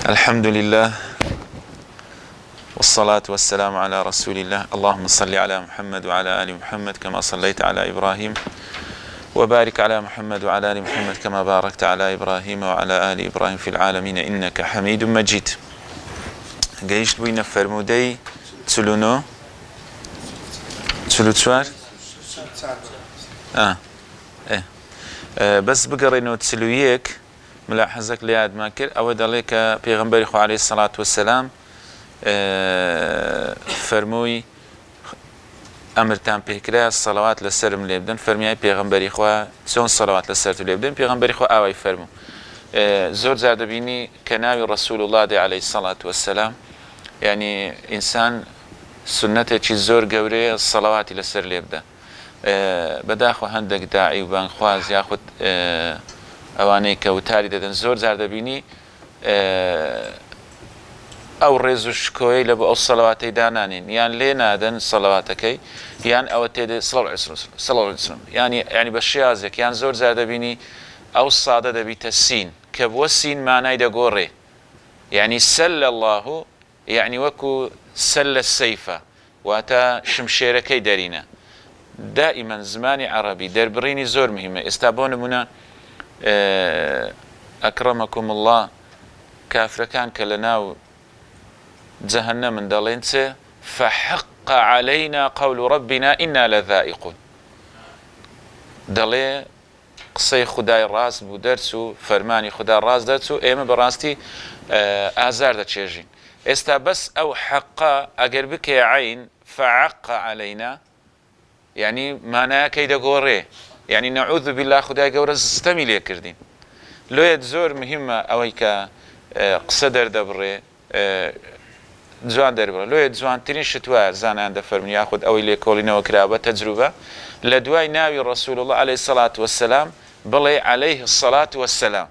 الحمد لله والصلاة والسلام على رسول الله. اللهم صل على محمد وعلى آل محمد كما صليت على إبراهيم وبارك على محمد وعلى آل محمد كما باركت على إبراهيم وعلى آل إبراهيم في العالمين إنك حميد مجيد. قيشت بينا فرمودي تسلونو تسلو تسوار بس بقرينو تسلويك ملاحظك لياد ماكر أو دليك بيغمبري خو عليه الصلاة والسلام فرموي أمرتان بيكرا الصلوات لسرم ليبدن فرمي بيغمبري خو سون صلوات لسرت ليبدن بيغمبري خو أوي فرمو زور زاد بيني كناوي رسول الله عليه الصلاة والسلام يعني إنسان سنته چی زۆر گەورەیە الصلواتی لەسەر لێبدا بەداخەوە هەندێک داعی و بانخواز یاخود ئەوانەی کە وتاری دەدەن زۆر جار دەبینی ئەو ڕێز و شکۆیەی لە بۆ ئەو سەڵەواتەی دانانین یان لێ نادەن سەڵەواتەکەی یان ئەوە تێدێ ینی بە شێوازێک یان زۆر جار دەبینی ئەو سادە دەبیتە سین کە بووە سین مانای دەگۆڕێ یعنی سەل الله یعنی وەکو سل السيفة واتا شمشيركي دارينا دائما زماني عربي دربريني زور مهمة استابون منا أكرمكم الله كافر كان كلناو جهنم من دالينسه فحق علينا قول ربنا إنا لذائقون دالي قصي خداي راس بودرسو فرماني خداي راس درسو ايما براستي آزار دا تشيجين استا بس او حقا اگر بك عين فعق علينا يعني معناها كيدا غوري يعني نعوذ بالله خداي غور استمي لي كردين لو يزور مهمه اويك قصدر دبري جوان دربر لو يزوان ترين شتوا زانان دفرم ياخذ او لي كولينا وكرابه تجربه لدواي ناوي رسول الله عليه الصلاه والسلام بلي عليه الصلاه والسلام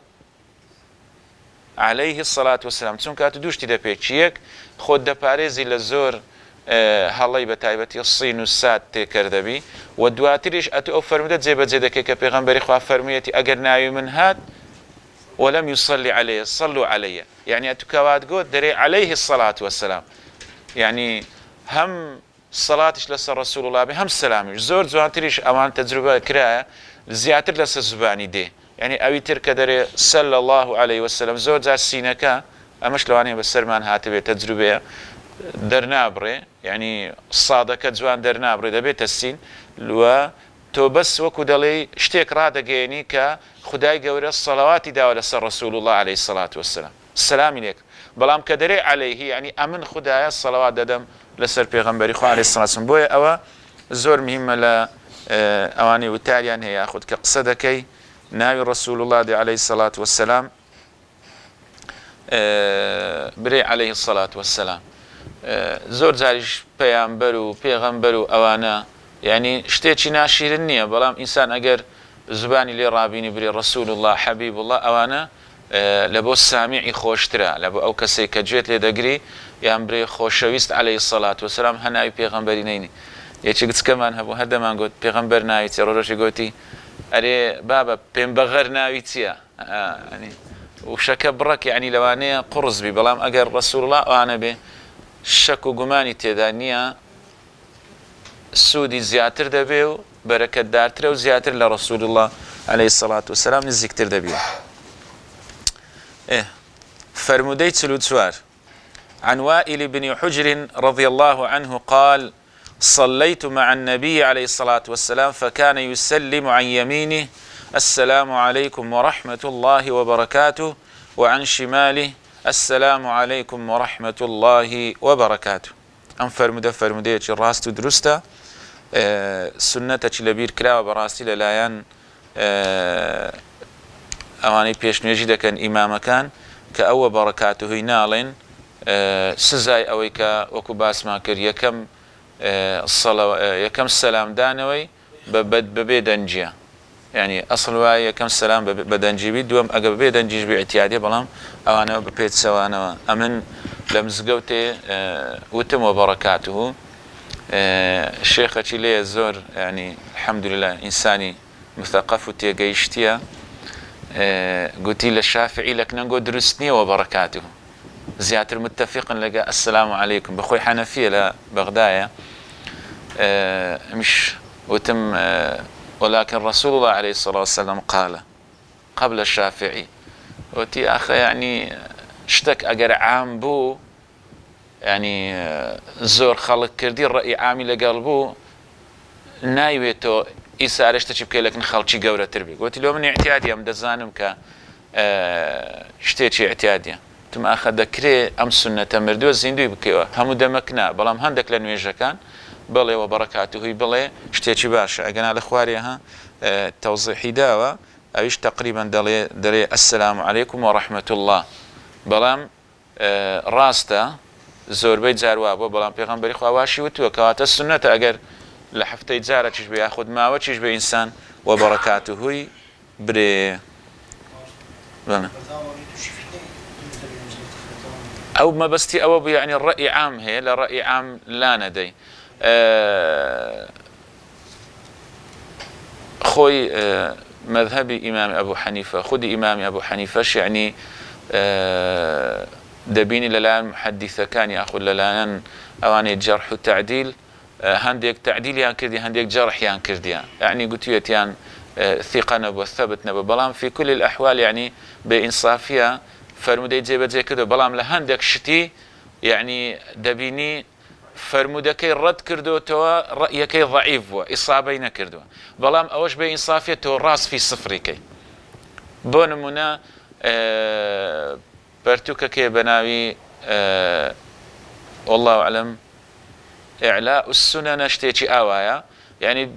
عليه الصلاة والسلام چون كاتو دوشتي دا بيچيك خود دا پاريزي لزور هالي بتايبتي الصين والساد تكردبي ودواتريش اتو فرمدت زي بجيدا كيكا بيغمبري خواه فرميتي اگر ناوي من هاد ولم يصلي عليه صلوا عليه يعني اتو كواد قود دري عليه الصلاة والسلام يعني هم صلاتش لسا رسول الله هم السلامي زور زواتريش اوان تجربة كرايا زياتر لسا زباني دي يعني اوي تركه دري صلى الله عليه وسلم زور جار سينكا امش لواني بسرمان هاتبه تجربه درنابري يعني الصادقه جوان درنابري دبيت السين لو تو بس وكو دلي اشتيك رادقيني ك خداي غوري الصلوات داول رسول الله عليه الصلاه والسلام السلام عليك بلام كدري عليه يعني امن خداي الصلوات ددم لسر پیغمبري خو عليه الصلاه والسلام بو او زور مهمه ل اواني وتاليان هي ياخذ كقصدكي ناوي رسول الله عليه الصلاة والسلام بري عليه الصلاة والسلام زور زارش پیغمبر و اوانا يعني شتيتشي ناشير النية بلام انسان اگر زباني لي رابيني بري رسول الله حبيب الله اوانا لبو السامعي خوشترا لبو او كسي كجيت لي دقري يعني بري خوشويست عليه الصلاة والسلام هناوي پیغمبري نيني يچي قلت كمان هبو هذا ما قلت پیغمبر ناوي تيروروشي قلتي أري بابا بين بغر ناويتيا يعني وشك برك يعني لوانية قرص بي بلام أجر رسول الله وأنا به شك وجماني تدانية سودي زياتر دبيو بركة دارتر وزياتر لرسول الله عليه الصلاة والسلام نزكتر دبيو فرموديت سلوتسوار عن وائل بن حجر رضي الله عنه قال صليت مع النبي عليه الصلاة والسلام فكان يسلم عن يمينه السلام عليكم ورحمة الله وبركاته وعن شماله السلام عليكم ورحمة الله وبركاته أم فرمودية راستو درستا سنتك لبير كلا وبراستي للايان أواني بيش نجد كان إمام كان كأو بركاته نالين سزاي أويكا وكباس ما كر يكم الصلاة يكم السلام دانوي ببيدنجيا يعني أصل واي يكم السلام بدنجي بدوم أجا ببيدنجيش باعتيادي بلام أو أنا ببيت سوا أنا أمن لمزقوتي وتم وبركاته الشيخ لي الزور يعني الحمد لله إنساني مثقف وتيجيشتيا قلت للشافعي لك نقول درسني وبركاته زیاتر متفقن لەگە ئەسلام عەلەیکم بەخۆی حەنەفیە لە بەغدایە مش وتم ولكن رسول الله عليه الصلاة والسلام قال قبل الشافعي وتي أخي يعني شتك أجر عام بو يعني زور خلق كردي الرأي عامي لقلبو نايويتو إسارش تشبكي لك نخلشي جورة تربي قلت له من اعتيادي أم دزانم ك شتيتشي اعتيادي تم أخذ كري أم سنة مردو زيندوي بكيوا هم دمكنا بلام هندك لنويجا كان بلي وبركاته بلي شتيتشي باشا أجنا على خواريها توضيحي داوا أيش تقريبا دلي السلام عليكم ورحمة الله بلام راستا زور بيت زاروابو بلام پیغمبری خواشی وتو كوات السنة أجر لحفتي زارة تشبه بياخد ماوة تشبه إنسان وبركاته بري بلان أو ما بستي أو يعني الرأي عام هي لا رأي عام لا ندي خوي مذهبي إمام أبو حنيفة خدي إمام أبو حنيفة يعني دبيني للان محدثة كان يأخذ للان أواني جرح وتعديل هنديك تعديل يان كردي هنديك جرح يان كردي يعني قلت يان ثقة نبو ثبت نبو بلام في كل الأحوال يعني بإنصافية فرمودي جيبت زي كده بلام لهندك شتي يعني دبيني فرمودكي رد كردو توا رأيكي ضعيف وإصابين كردو بلام أوش بإنصافية تو راس في صفريكي بونمونا برتوككي بناوي والله أعلم إعلاء السنن شتيتي آوايا يعني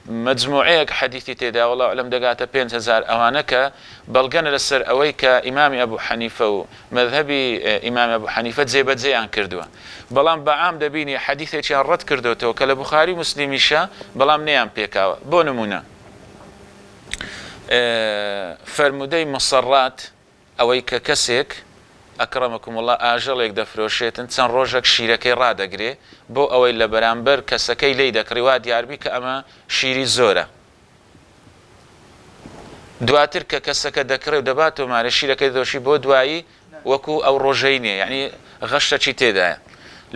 مجموعيك حديثي تيدا والله أعلم دقاتا 5000 أوانك بلغن لسر أويك إمام أبو حنيفة ومذهبي إمام أبو حنيفة زيبت زيان كردوا بلام بعام دبيني حديثي كان رد كردو تو كلا بخاري مسلمي شا بلام نيام بيكاوا بونمونا فرمودي مصرات أويك كسيك أكرمكم الله ئاژەڵێک دەفرۆشێتن چەند ڕۆژێک شیرەکەی ڕادەگرێ بۆ ئەوەی لە بەرامبەر کەسەکەی لێی دەکڕی وا دیاربی کە ئەمە شیری زۆرە دواتر کە کەسەکە دەکڕێ و دەبات و مارە شیرەکەی دۆشی بۆ دوایی وەکو ئەو ڕۆژەی نییە یعنی غەشتەکی تێدایە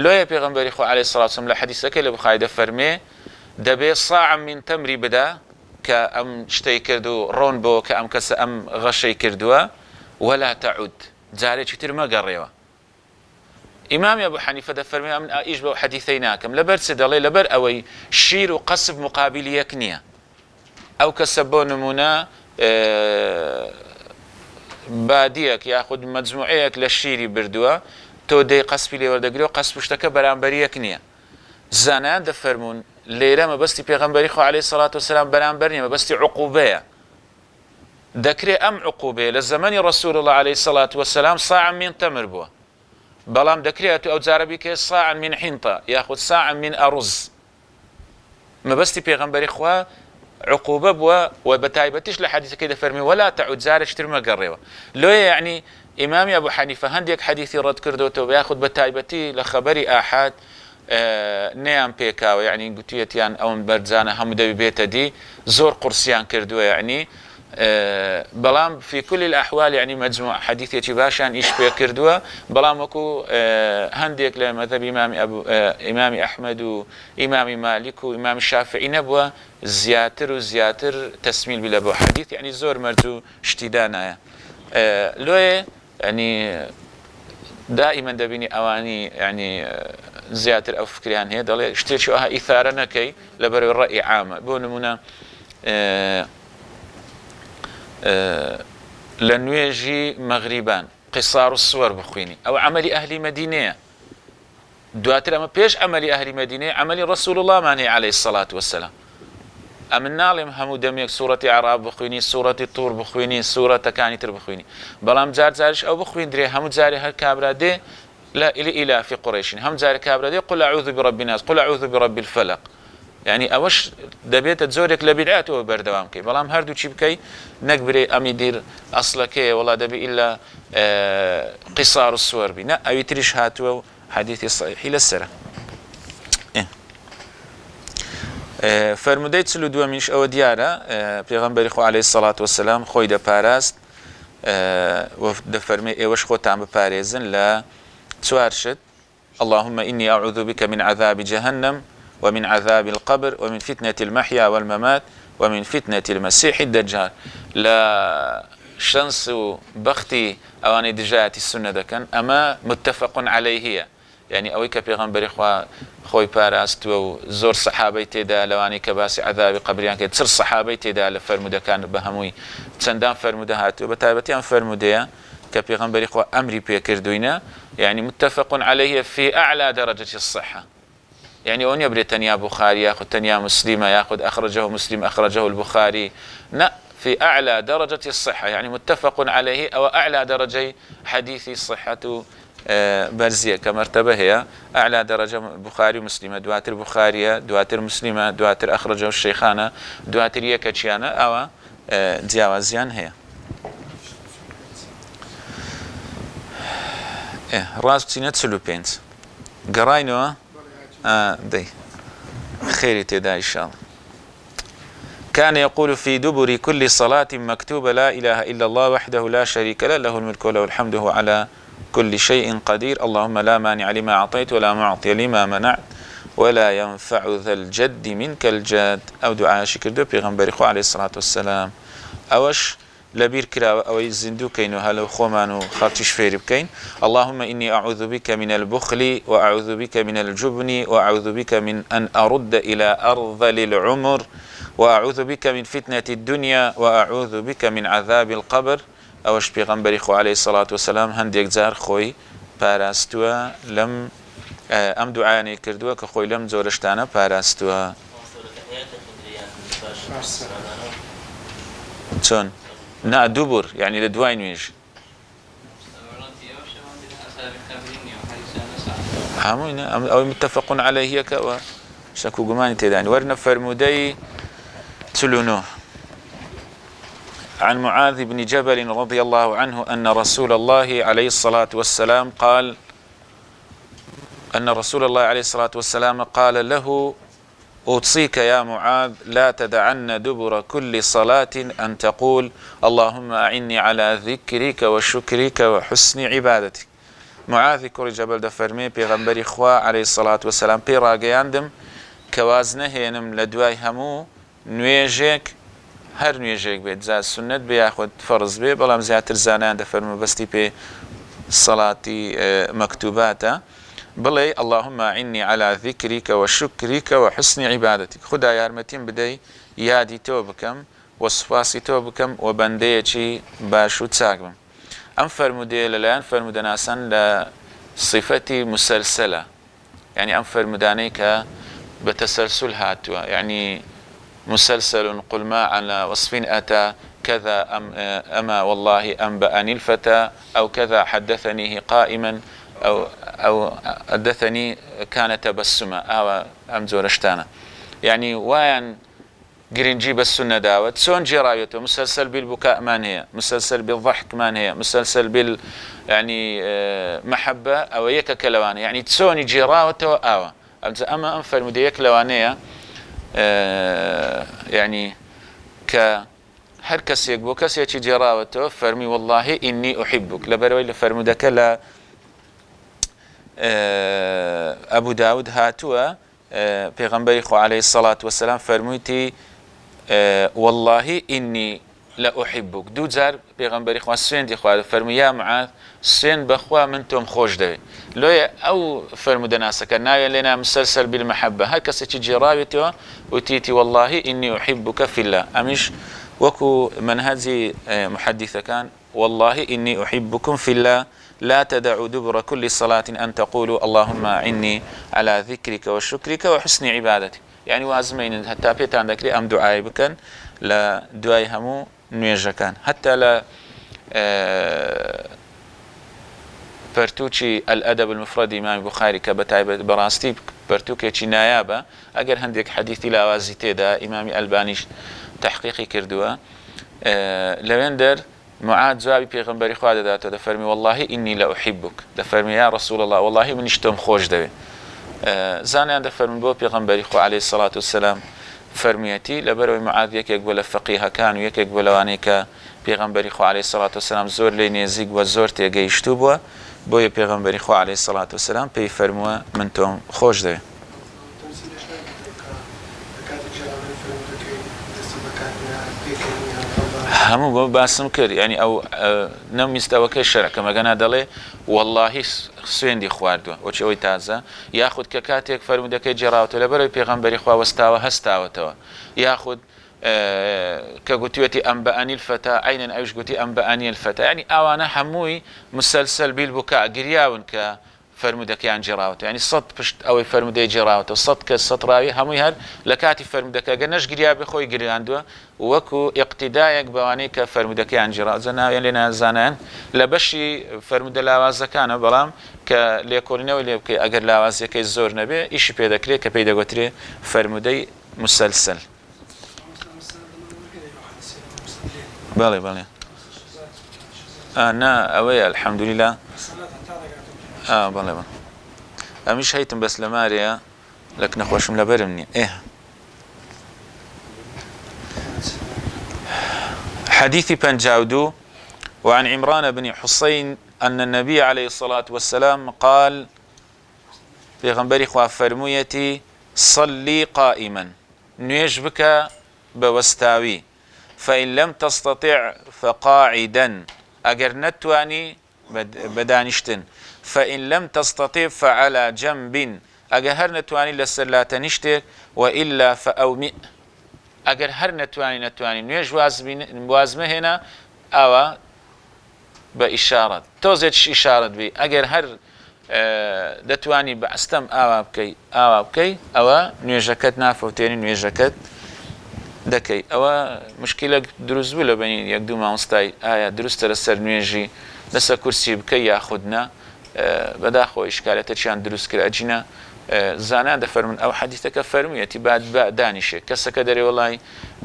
لۆیە پێغەمبەری خوا عەلەیهی سەڵات وسەلام لە حەدیثەکەی لە بوخاری دەفەرمێ دەبێ صاع من تەمری بدا کە ئەم شتەی کرد و ڕۆن بۆ کە ئەم کەسە ئەم غەشەی کردووە ولا تعود جارێکی تر مەگەڕێەوە ئیمامی ئەبوو حەنیفە دەفەرمێ من ئیش بەو حەدیثەی ناکەم لەبەر چ دەڵێ لەبەر ئەوەی شیر و قەسب مقابل یەک نییە ئەو کەسە بۆ نمونە بادیەک یاخود مەجموعەیەک لە شیری بردووە تۆ دەی قەسبی لێ وەردەگرێ و قەسب شتەکە بەرامبەری یەک نییە زانایان دەفەرمون لێرە مەبەستی پێغەمبەری خوا عەلەیهی سەڵات وسەلام بەرامبەر نییە مەبەستی عوقوبەیە دەکرێ ئەم عقوبێ لە زەمەنی ڕەسوول الله عەلەیهی سەڵات وسەلام صاع من تەمر بووە بەڵام دەکرێت ئەو جارە بیکە صاع من حینطە یاخود صاع من ئەڕوز مەبەستی پێغەمبەری خوا عقوبە بووە و بە تایبەتیش لە حەدیثەکەی دەفەرمێ وەلا تەعود جارێکی تر مەگەڕێەوە لۆیە یعنی ئیمامی ئەبوو حەنیفە هەندێک حەدیثی ڕەت کردوتەوە یاخود بە تایبەتی لە خەبەری ئاحاد نەیان پێکاوە یعنی گوتوویەتیان ئەوم بەرجانە هەموو دەبی بێتە دی زۆر قورسیان کردووە یعنی بلام في كل الأحوال يعني مجموع حديثي باشان إيش بيكردوا بلام وكو هنديك لمذهب إمام أحمد وإمام مالك وإمام الشافعي نبوة زياتر تسميل بلا بو حديث يعني زور مرجو اشتدانا لوي يعني دائما دبيني أواني يعني زياتر أو فكريان هي دلي اشتريشوها إثارة نكي لبرو الرأي عامة بونمونا لنويجي مغربان قصار الصور بخويني أو عمل أهل مدينة دواتر أما بيش عمل أهل مدينة عمل رسول الله ماني عليه الصلاة والسلام أمن نالم همو دميك سورة عراب بخويني سورة طور بخويني سورة كانتر بخويني بلام زارش أو بخوين دري همو زاري هر كابرا دي لا إلى في قريش هم زاري كابرا دي قل أعوذ برب الناس قل أعوذ برب الفلق يعني أوش دبيت تزورك لبدعات وبردوام كي بلام هردو چی بكي نكبري أمي دير أصلك والله دبي إلا قصار الصور بي نا أو يتريش هاتوا حديثي صحيح للسرة فرمودي تسلو دو منش أو ديارة پیغمبر خو عليه الصلاة والسلام خوي دا باراست و دفرمي ايوش خو تام بپاريزن لا توارشد اللهم إني أعوذ بك من عذاب جهنم ومن عذاب القبر ومن فتنة المحيا والممات ومن فتنة المسيح الدجال. لا شنس بختي أواني دجاية السنة دكن أما متفق عليه يعني أوي كبيغمبري خوي باراست وزور صحابي تيدا لواني كباسي عذاب قبريان كي تسر صحابي تيدا لفرمودا كان بهموي تسندان فرمودا هاتو بتايبتيان فرموديا كبيغمبري خو أمري بيكردوينا يعني متفق عليه في أعلى درجة الصحة. يعني أون يبري تنيا بخاري ياخذ تنيا مسلم ياخذ أخرجه مسلم أخرجه البخاري، لا في أعلى درجة الصحة يعني متفق عليه أو أعلى درجة حديث الصحة برزية كمرتبة هي أعلى درجة بخاري ومسلمة دواتر بخارية دواتر مسلمة دواتر أخرجه الشيخانة دواتر يكتشيانة أو جاوزيان هي راس بتينة سلو بينت قراينو دي خيري تدا إن شاء الله. كان يقول في دبر كل صلاة مكتوبة لا إله إلا الله وحده لا شريك له له الملك وله الحمد هو على كل شيء قدير اللهم لا مانع لما أعطيت ولا معطي لما منعت ولا ينفع ذا الجد منك الجد. أو دعاء شكر دو بيغمبري خو عليه الصلاة والسلام أوش لبير كراوة أو الزندو كينو هلو خومانو خارتش فير بكين اللهم إني أعوذ بك من البخل وأعوذ بك من الجبن وأعوذ بك من أن أرد إلى أرذل العمر وأعوذ بك من فتنة الدنيا وأعوذ بك من عذاب القبر. أوش بيغمبري خو عليه الصلاة والسلام هنديك زار خوي باراستوا لم أم دعاني كردوا كخوي لم زورشتانا باراستوا تون نا دبر يعني لدواين ويش همونا أو متفق عليه كوا شكو جماني تداني ورنا فرمودي تلونو. عن معاذ بن جبل رضي الله عنه أن رسول الله عليه الصلاة والسلام قال له أوصيك يا معاذ لا تدعن دبر كل صلاة أن تقول اللهم أعني على ذكرك وشكرك وحسن عبادتك. معاذ كوري جبل دفرمي بيغمبري خوا عليه الصلاة والسلام بيراغياندم كوازنه ينم لدواي همو نويجيك هر نويجيك بيت زاد سنت بياخد فرض بي بلام زياتر زانان دفرمي بستي بي صلاتي مكتوباتا بلي اللهم أعني على ذكرك وشكرك وحسن عبادتك. خدا يارمتين بدي يادي توبكم وصفاسي توبكم وبنديتي باشو تساقبم. أم فرمودي للان فرمودناسا لصفتي مسلسلة يعني أم فرمودانيك بتسلسل هاتوا يعني مسلسل قل ما على وصف أتى كذا أما والله أنبأني الفتى أو كذا حدثنيه قائما أو حدثني كان تبسما أو أمزورشتانا يعني وين جرينجي بالسنة داوت سون جرايته مسلسل بالبكاء مان هي مسلسل بالضحك مان هي مسلسل بال يعني محبة أو يك كلوانية يعني تسوني جراوته أو أما أنفر مديك كلوانية يعني هر كس يقبو كس يجي جراوته فرمي والله إني أحبك لبروي لفرمودك لا أبو داود هاتوا بيغمبري خو عليه الصلاة والسلام فرميتي والله إني لا أحبك دو زار بيغمبري خو السين دي خو فرمي يا معاذ السين بخوا منتم خوش دوي لو أو فرمودنا سكنا لنا مسلسل بالمحبة هكذا تجي راويته وتيتي والله إني أحبك في الله أمش وكو من هذه محدثة كان والله إني أحبكم في الله لا تدعوا دبر كل صلاة أن تقولوا اللهم أعني على ذكرك وشكرك وحسن عبادتك يعني وازمين حتى بيتان ذكري أم دعاي بكن لا دعاي همو نويجا كان حتى لا برتوشي الأدب المفرد إمام بخاري كبتايب براستي برتوكي نايابة أجر هنديك حديثي لا وازيتي دا إمام ألبانيش تحقيقي كردوا لويندر معاذ زوابي بيغمبري خواده داته دفرمي والله إني لا أحبك دفرمي يا رسول الله والله من اشتم خوش دوي زاني دفرمي بو بيغمبري خو عليه الصلاة والسلام فرميتي لبروي معاذ يك يقبل فقيه كان ويك يقبل وانيك پێغەمبەری خوا عەلەیهی سەڵات وەسەلام زۆر لێی نێزیک بووە زۆر تێگەیشتوو بووە بۆیە پێغەمبەری خوا عەلەیهی سەڵات وەسەلام پێی فەرمووە من تۆم خۆش دەوێت هەموو بۆ باسم کرد ینی ئەو نەمیستەوەکەی شەرەکە مەگەنا دەڵێ وەڵڵاهی سوێندی خواردووە وەچی ئەوەی تازە یاخود کە کاتێک فەرمودەکەی جێڕاوەتەوە لەبەرەوەی پێغەمبەری خوا وەستاوە هەستاوەتەوە یاخود کە گوتوێتی ئەنبەئەنی الفەتا عەینەن ئەویش گوتی ئەنبەئەنی الفەتا ینی ئەوانە هەمووی مسەلسەل بیلبووکە گریاون کە فەرمودەکەیان جێڕاوەتەوە ینی سەد پشت ئەوەی فەرمودەی جێڕاوەتەوە سەد کەس سەد ڕاوی هەمووی هەر لە کاتی فەرمودەکە گە نەش گریا بێ خۆی گریاندووە وەکو ئیقتیدایەک بەوانەی کە فەرمودەکەیان جێڕاوە ناویان لێ نازانیان لە بەشی فەرمودە لاوازەکانە بەڵام کە لێکۆڵینەوەی لێ بکەی ئەگەر لاوازیەکەی زۆر نەبێ ئیشی پێدەکرێت کە پێی دەگوترێ فەرمودەی مسەلسەل بەڵێ بەڵێ نا ئەوەیە الحەمدولیلا بەڵێ بڵێ ئەمیش هەیتم بەس لە مارەیە لە نەخۆشم لەبەرم نییە حديث بنجاودو وعن عمران بن حسين أن النبي عليه الصلاة والسلام قال پیغمبری خواه فرمویتی صلي قائما نوێژ بکە بەوەستاوی فإن لم تستطع فقاعدا ئەگەر نەتوانی بەدانیشتن فإن لم تستطع فعلى جنب ئەگەر هەر نەتوانی لەسەر لاتەنیشتێک وإلا فأومئ ئەگەر هەر نەتوانی نوێژ وازمە هێنا ئەوە بە ئیشارەت تۆزێتش ئیشارەت بی ئەگەر هەر دەتوانی بە ئەستەم ئاوا بکەی ئەوە نوێژەکەت نافەوتێنی نوێژەکەت دەکەی ئەوە مشکلە دروست بوو لە بینی یەک دوو مامۆستای ئایا دروستە لەسەر نوێژی لەسەر کورسی بکەی یاخودنا بەداخۆ ئیشکالەتەکیان دروست کرد ئەجینە زانان دەفەرمون ئەو حەدیثەکە فەرموویەتی بعد دانیشێ کەسەکە دەرێ وڵای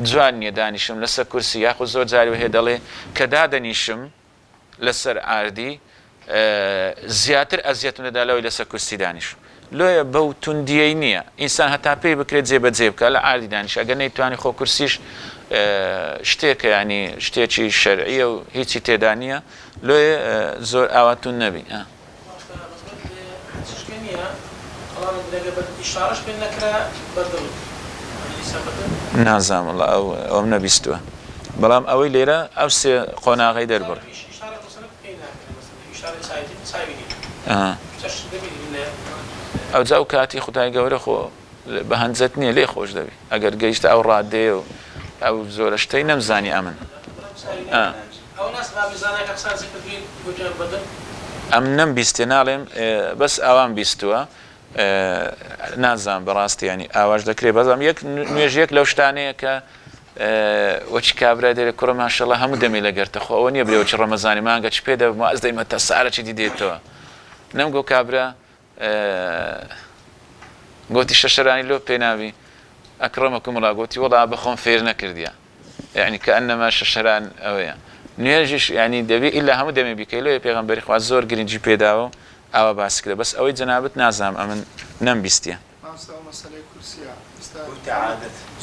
جوان نییە دانیشم لەسەر کورسی یاخود زۆر جاری هەیە دەڵێ کە دادەنیشم لەسەر ئاردی زیاتر ئەزیەتم دەدا لەوەی لەسەر کورسی دانیشم لۆیە بەو توندیەی نییە ئینسان هەتا پێی بکرێت جێبەجێ بکە لە ئاردی دانیش ئەگەر نەیتوانی خۆ کورسیش شتێکە ینی شتێکی شەرعیە و هیچی تێدا نییە لۆیە زۆر ئاواتون نەبی نازام ئەوم نەبیستووە بەڵام ئەوەی لێرە ئەو سێ قۆناغی دەربڕ ئەو جا و کاتی خدای گەورە خۆ بە هەنجەت نییە لێ خۆش دەبی ئەگەر گەیشتە ئەو ڕادێ و ئەو زۆرە شتەی نەمزانی ئەمن ئەم نەم بیستێ ناڵێم بەس ئەوان بیستووە نازان بەڕاستی ینی ئاواش دەکرێت بەزام یەک نوێژیەک لەو شتانەیە کە وەچی کابرا دێرە کوڕە ماشەڵڵا هەموو دەمێ لەگەرتە خۆ ئەوە نییە برێوەچی ڕەمەزانی مانگە چ پێ دەبم ئەس دەیمە تا سارەی دیدێتەوە نەمگۆ کابرا گوتی شەشەرانی لۆ پێناوی ئەکڕەمەکم وڵا گوتی وەڵا بەخۆم فێر نەکردیە یعنی کە ئەنەما شەشەران ئەوەیە نوێژیش ینی دەبێ ئیلا هەموو دەمێ بیکەی لۆیە پێغەمبەری خوا زۆر گرنگی پێداوە ئەوە باس کرد بەس ئەوەی جەنابەت نازانم ئەمن نەمبیستیە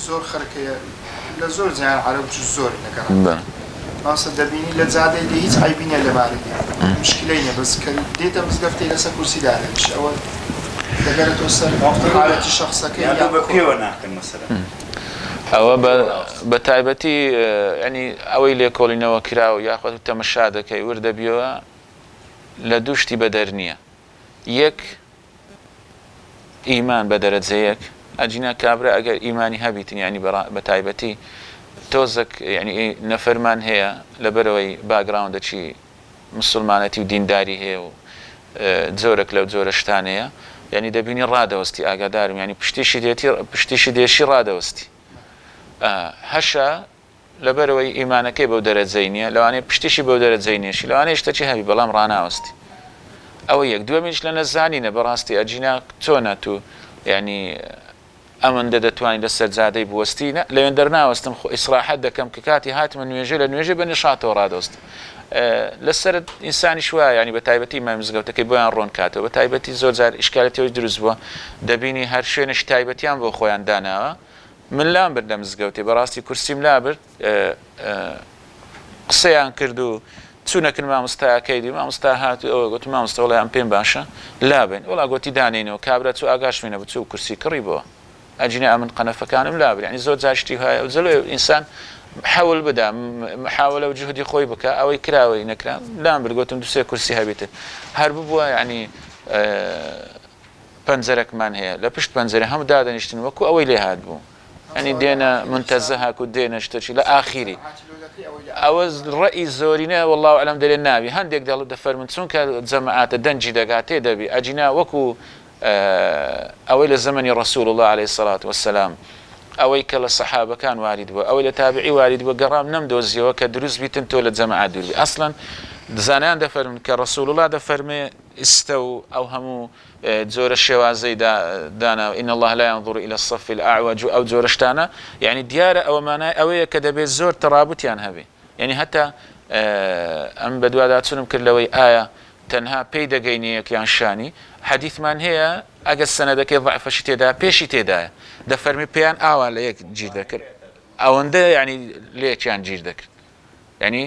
زۆر خەرکەیە لە زۆر جیان عەرەب زۆر لەگەڕ ماسە دەبینی لە جادەی لە هیچ عیبینە لەبارەی مشکلەی نیە بەس کە دێتە مزگەفتەی لەسەر کورسی دانیش ئەوە دەگەرێتەوە سەر حالەتی شەخسەکەی بەپێوە ناکەن مەسەلەن ئەوە بە تایبەتی ینی ئەوەی لێکۆڵینەوە کراوە یاخود تەمەشا دەکەی وردەبیەوە لە دوو شتی بەدەر نییە یەک ئیمان بە دەرەجەیەک ئەجینە کابرا ئەگەر ئیمانی هەبیتن ینی بە تایبەتی تۆزێک ینی نەفەرمان هەیە لەبەرەوەی باگراوندەچی مسلمانەتی و دینداری هەیە و جۆرەك لەو جۆرە شتانەیە ینی دەبینی ڕادەوەستی ئاگادارم ینی پشتیشی دێشی ڕادەوەستی هەشە لەبەرەوەی ئیمانەکەی بەو دەرەجەی نییە لەوانەیە پشتیشی بەو دەرەجەی نێشی لەوانەیە شتێکی هەبی بەڵام ڕاناوەستی ئەوە یەک دووەمیش لە نەزانینە بەڕاستی ئەجینا چۆنە تو ینی ئەمەندە دەتوانین لە سەرجادەی بوەستی لەوێن دەرناوەستم ئیسراحەت دەکەم کە کاتی هاتمە نوێژە لە نوێژە بە نیشاتەوە ڕادۆست لەسەر ئینسانی شوایە ینی بە تایبەتی مای مزگەوتەکەی بۆیان ڕۆن کاتەوە بە تایبەتی زۆر جار ئیشکالەتەوەی دروست بووە دەبینی هەر شوێنش تایبەتیان بۆ خۆیان داناوە من لام برد لە مزگەوتێ بەڕاستی کورسیم لا برد قسەیان کرد و چوونەکن مامۆستایەکەی مامۆستا هات گوت مامۆستا وڵای ئەم پێم باشە لابن وڵا گوتی دانێنەوە کابرا چوو ئاگاشمێنە بچوو کورسی کڕی بۆ ئەجینە ئەمن قەنەفەکانم لابن ینی زۆر جاشتی هەیە زەلۆ ئینسان حاول بدا محاولە و جهودی خۆی بکە ئەوەی کراوەی نەکرا لام برگوتم دوسێ کورسی هەبێتن هەر ببووە ینی پەنجەرەکمان هەیە لە پشت پەنجەرە هەموو دادەنیشتن وەکو ئەوەی لێ هات بوو ئەنی دێنە منتەزە هاکو دێنە شتەچی لە ئاخیری ئەوە ڕەئی زۆرینە والله ئەلەم دەرێ ناوی هەندێک دەڵ دەفەرمن چونکە جەماعاتە دەنجی دەگات تێ دەبی ئەجینا وەکو ئەوەی لە زەمەنی ڕەسوول الله عليه الصلاة والسلام ئەوەی کە لە سەحابەکان وارد بووە ئەوەی لە تابعی وارد بووە گەڕام نەمدۆزیەوە کە دروست بیتن تۆ لە جەماعات دووربی ئەسڵەن زانیان دەفەرمن کە ڕەسوول الله دەفەرمێ ئستە و ئەو هەموو جۆرە شێوازەی دانا إن الله لا ينظر إلى الصف الأعوج أو جۆرە شتانە یعنی دیارە ئەوە مانای ئەوەیە کە دەبێت زۆر تەرابوتیان هەبێ یعنی هەتا ئەم بە دووادا چونم کرد لەوەی ئایا تەنها پێی دەگەینی یەکیان شانی حەدیثمان هەیە ئەگەر سەنەدەکەی ضعفەشی تێدا پێشی تێدایە دەفەرمی پێیان ئاوا لە یەک گیر دەکرد ئەوەندە ینی لێکیان گیر دەکرد ینی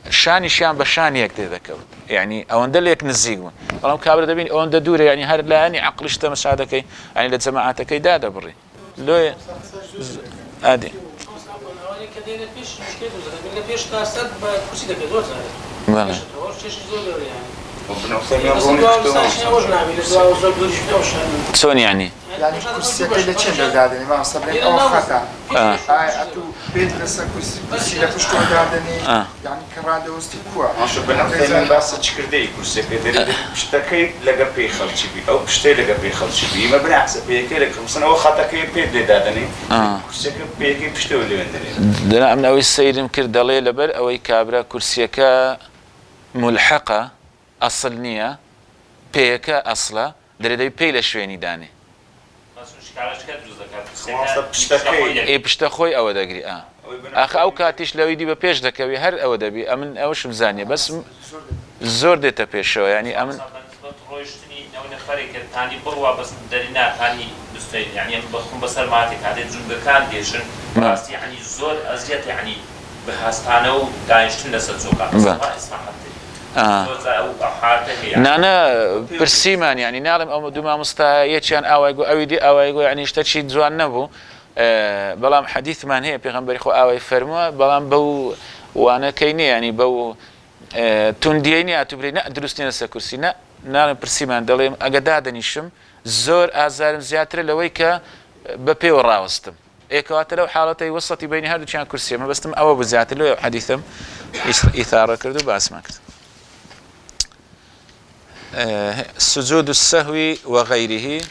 شانیشیان بە شانیەک تێ دەکەوت یعنی ئەوەندە لێک نزیک بوون بەڵام کابرا دەبین ئەوەندە دوورە ینی هەر لایەنی عەقلیش تەمەشا دەکەی ینی لە جەماعەتەکەی دادەبڕی لۆیە ئادی چۆن یعنی کورسیەکەی لە چێن دەدادنی مامۆستا بڵێن ئەوە خەتە ئەتوو پێت لەسەر کورسی لە پشت دادنی یعنی کە ڕادەوەستی کووە بنەفەیمەن باسە چکردەی کورسەکەی دەرێت پشتەکەی لەگە پێی خەڵکی بی ئەو پشتەی لەگە پێی خەڵکی بی ئمە بناکسە پێیەکەی لە خمسن ئەوە خەتەکەی پێت لێدادنی کورسەکە پێیەکەی پشتەوە لێوێن دەرێت دەنا ئەم ئەوەی سەیرم کرد دەڵێ لەبەر ئەوەی کابرا کورسیەکە ملحەقە ئەسڵ نییە پێیەکە ئەسڵە دەرێدەی پێی لە شوێنی دانێ پشتە خۆی ئەوە دەگری ئاخ ئەو کاتیش لەوەی دی بە پێش دەکەوی هەر ئەوە دەبی ئەمن ئەوشم زانیە بەس زۆر دێتە پێشەوە ینی ئەمن ڕۆیشتنی بڕوا بەس دەریناکانی دوستین یعنی بەخۆم بەسەر ماتی کاتێک جوندەکان دێشن ڕاستی ینی زۆر ئەزیەت یعنی بە هەستانە و دانیشتن لەسەر چۆکان نانە پرسیمان ینی ناڵم ئەو دوو مامۆستا یەکیان ئاوای گو ئەوی دی ئاوای گو ینی شتەچی جوان نەبوو بەڵام حەدیثمان هەیە پێغەمبەری خۆ ئاوای فەرمووە بەڵام بەو وانەکەی نییە ینی بەو توندیەی نیە تو بڵێ نە دروستی لەسەر کورسی نە ناڵم پرسیمان دەڵێم ئەگە دادەنیشم زۆر ئازارم زیاترە لەوەی کە بە پێوە ڕاوەستم ئێکەواتە لەو حاڵەتەی وەسەتی بینی هەردووچیان کورسیە مەبەستم ئەوە بزیاتر لەوێ حەدیثم ئیثارە کرد و باسمان کرد سجود السهو وغيره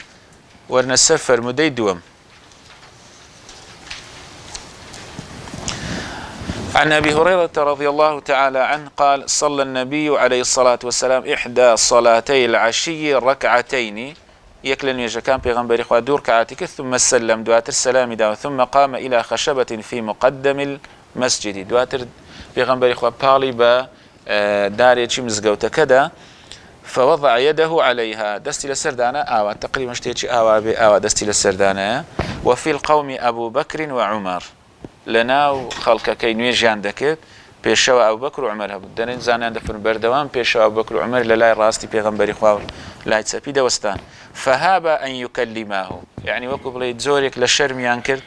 ورنسفر مدي دوم عن أبي هريرة رضي الله تعالى عنه قال صلى النبي عليه الصلاة والسلام إحدى صلاتي العشي ركعتين يكلن يجكان بيغنبري خوا دور كعاتك ثم سلم دواتر السلام دا ثم قام إلى خشبة في مقدم المسجد دواتر بيغنبري خوا بالي با داري چي مزگوتا كدا فوضع يده عليها دستي لسردانا آوا تقريبا شتيتي آوا بي آوا دستي لسردانا وفي القوم أبو بكر وعمر لنا خلق كي نويجان دكت بيشوا أبو بكر وعمر هبو دنين زانان دفن بردوان بيشوا أبو بكر وعمر للاي راستي بيغنبري خواه لاي تسابي دوستان فهاب أن يكلماه يعني وكو بليد زوريك لشرم ينكرت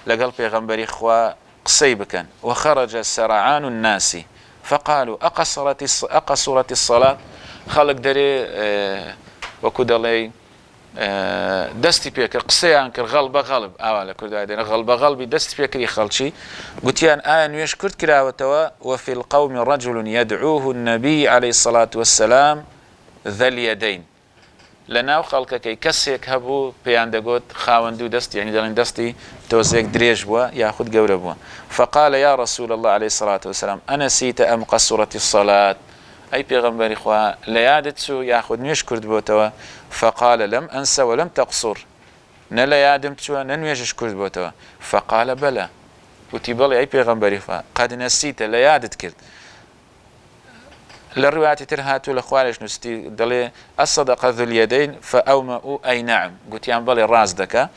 لقل بيغنبري خواه قصيبكا وخرج سرعان الناس فقالوا أقصرت الصلاة خلق دەرێ وەکو دەڵێ دەستی پێکرد قسەیان کرد غەڵبە غەڵب ئاوا لە کوردای دێنە غەڵبە غەڵبی دەستی پێکردی خەڵکی گوتیان ئایا نوێژ کورد کراوەتەوە وفي القوم رجل يدعوه النبي عليه الصلاة والسلام ذا اليدين لەناو خەڵکەکەی کەسێک هەبوو پێیان دەگوت خاوەندوو دەست یعنی دەڵێن دەستی تۆزێک درێژ بووە یاخود گەورە بووە فقال يا رسول الله عليه الصلاة والسلام أنسيت أم قصرت الصلاة أي پیغمبری خوا ليادت سو ياخد نويش كرد بوتوا فقال لم أنسى ولم تقصر نلا يادم تسوى ننويش كرد بوتوا فقال بلى قلت بلى أي پیغمبری خوا قد نسيت ليادت كرد للروايات ترهاتو لخوالش نستي دلي الصدق ذو اليدين فأومأوا أي نعم قلت يان بلى راز دكا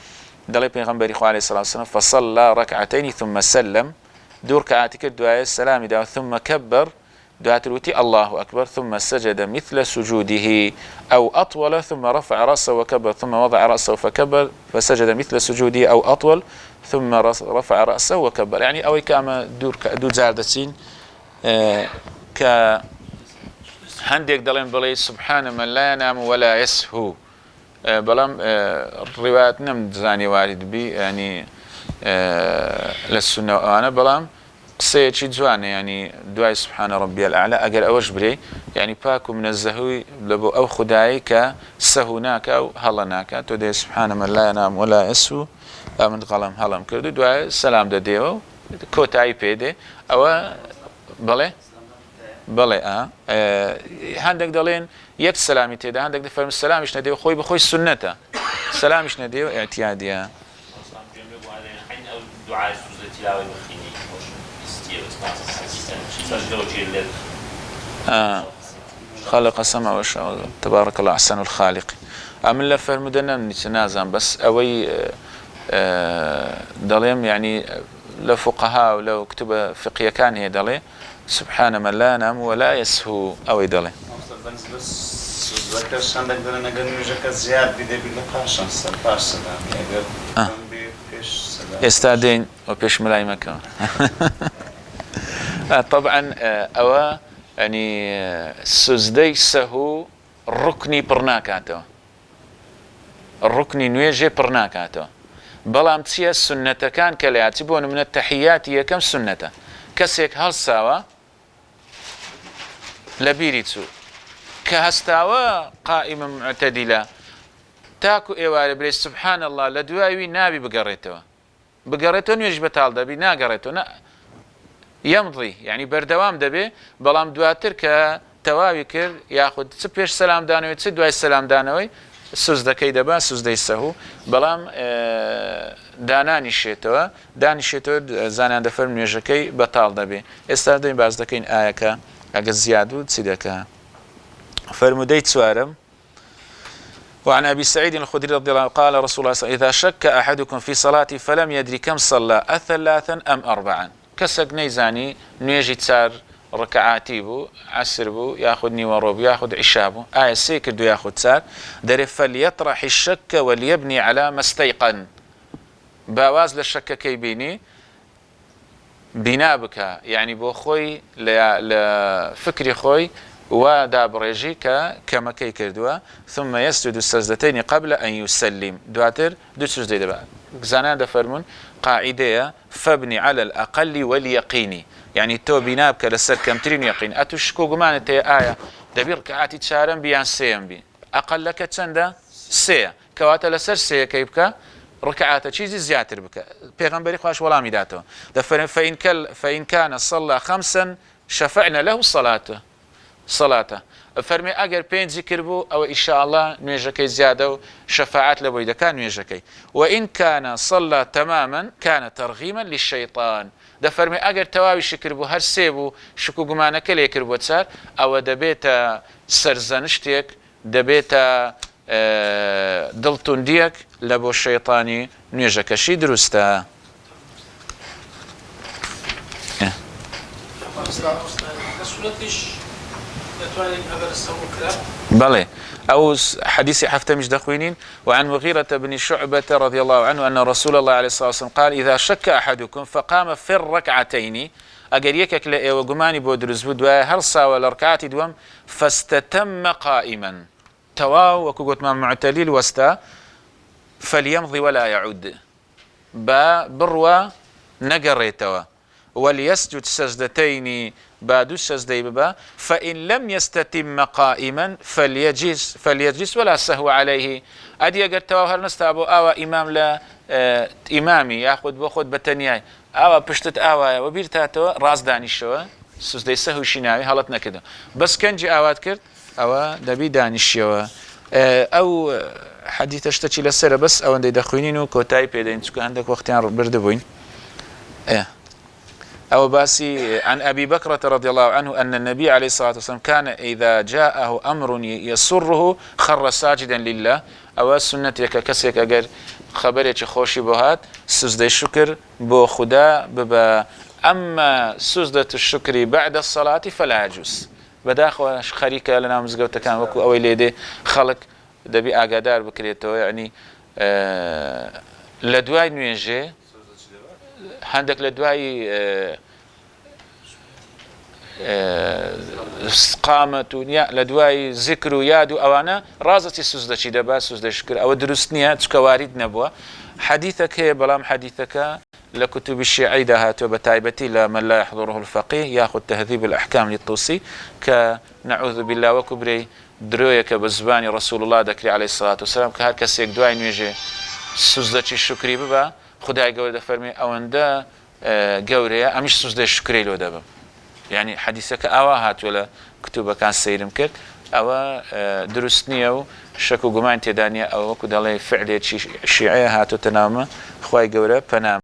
دلي پیغمبری خوا عليه الصلاة والسلام فصلى ركعتين ثم سلم دور كعاتك الدعاء السلام دا ثم كبر دعاء الوتي الله أكبر ثم سجد مثل سجوده أو أطول ثم رفع رأسه وكبر ثم وضع رأسه فكبر فسجد مثل سجوده أو أطول ثم رفع رأسه وكبر يعني أو كما دور زاردتين ك هنديك دلين بلي سبحان من لا ينام ولا يسهو بلام الروايات نم زاني وارد بي يعني للسنة أنا بلام قصيتي جوانه يعني دعاء سبحان ربي الأعلى أجر أوش بري يعني باكو من الزهوي لبو أو خداعي كسهوناك أو هلناك تودي سبحان من لا ينام ولا يسهو من قلم هلم كردو دعاء السلام دا ديو كوتاي بيدي أو بلي هندك دلين يك سلامي تيدا هندك دفرم السلامش نديو خوي بخوي السنة سلامش نديو اعتيادية دعاء تلاوة بخيني خلق السماء والأرض تبارك الله أحسن الخالق أمن لا فرمدنا نتنازم بس أوي دليم يعني لفقهاء ولو كتب فقيه كان هي دلي سبحان من لا ينام ولا يسهو أو دلي ذكر عندك دلنا جنوجك زياد بدي بالقاشن سبارس لا يستعدين وبيش ملايمة كمان طبعا أو يعني سوزدي سهو ركني برناكاتو الركني نويجي برناكاتو بلام تسيا السنة كان كالياتبون من التحيات هي كم سنة كسيك هل ساوا لبيريتسو كهستاوا قائمة معتدلة تاكو ايواري بري سبحان الله لدواوي نابي بقريتو نويج بتال دبي نا قريتو يمضي يعني بردوام دبي بلام دواتر كتواوي كر ياخد سبيش سلام دانوي تسدواي السلام دانوي سوز دكي دبا سوز ديسهو بلام داناني شيتو زانان دفر نويجكي بتال دبي استاردين باز دكين آيكا اگه زيادو تسيدكا فرموديت سوارم وعن أبي سعيد الخدري رضي الله عنه قال رسول الله صلى الله عليه وسلم إذا شك أحدكم في صلاته فلم يدري كم صلى أثلاثا أم أربعا كسك نيزاني نيجي تسار ركعاتي بو عسر بو ياخذ ورو ياخذ عشابو سيكر دو ياخذ تسار دري فليطرح الشك وليبني على ما استيقن باواز للشك كيبيني بنابك يعني بو خوي لفكري خوي ودا بريجي كما كي كردوا ثم يسجد السجدتين قبل أن يسلم دواتر دو سجدة دبا زانا دفرمون قاعدة فابني على الأقل واليقيني يعني تو بنابك لسر كمترين يقين أتشكو قمان تي آية دبير كعاتي تشارم بيان سيم بي أقل لك تشندا سي كواتا لسر سي كيبكا ركعات تشيزي زياتر بك بيغمبري خواش ولا ميداتو دفرم فإن كان صلى 5 شفعنا له صلاته فرمي اگر 5 ذكر بو او ان شاء الله نويجكي زياده شفاعات لبو اذا كان نويجكي وان كان صلى تماما كان ترغيما للشيطان ده فرمي اگر تواوي شكر بو هر سيبو شكو غمانك ليكر بو تسار او دبيت سرزنشتك دبيت دلتون ديك لبو الشيطاني نويجك شي درستا بلى أو حديث حفتة مش دخوينين وعن مغيرة بن شعبة رضي الله عنه أن رسول الله عليه الصلاة والسلام قال إذا شك أحدكم فقام في الركعتين أجريك لا وجماني بودرز بدوا هرصا والركعات دوم فاستتم قائما تواو وكوت مع معتليل وستا فليمضي ولا يعود بروا نقريتوا وليسجد سجدتين بعد السجدة ببا فإن لم يستتم قائما فليجلس ولا سهو عليه أدي أجر توهر نستابو أو إمام لا إمامي يأخذ بأخذ بتنياي أو بشتت أو وبيرتاتو راس دانيشوا سجدة سهو شناوي حالتنا كده بس كنجي أوات كرت أو دبي دانيشوا أو حديث اشتكي للسر بس أو عندي دخوينينو كوتاي بيدين تكون عندك وقتين بردبوين أو باسي عن أبي بكرة رضي الله عنه أن النبي عليه الصلاة والسلام كان إذا جاءه أمر يسره خر ساجدا لله أو سنة كسيك أجر خبرك خوشي بهات سجدة شكر بو خدا ببا أما سجدة الشكر بعد الصلاة فلا يجوز بداخل خريكة لنا مزقوتة كان وكو أوي ليدي خلق دبي أقادار بكريتو يعني لدواي نوينجي عندك لدواي قامة لدواي ذكر وياد أوانا رازة السجدة شي دبا سجدة شكر أو درستنيها تكواريد نبوة حديثك هي بلام حديثك لكتب الشيعي دهاتو بتايبتي لمن لا يحضره الفقيه ياخذ تهذيب الأحكام للطوسي كنعوذ بالله وكبري درويك بزباني رسول الله ذكري عليه الصلاة والسلام كهر كسيك دواي نويجي سجدة الشكري ببا خداي قول دفرمي أو اندا قوريا أمش سجدة الشكري لو دبا يعني حديثك أواهات ولا كتبه كان سيرم كرت أو درستنية وشكو قمان تدانية أو كدالي فعلية شيعية هاتو تنامة خواي قورا بنام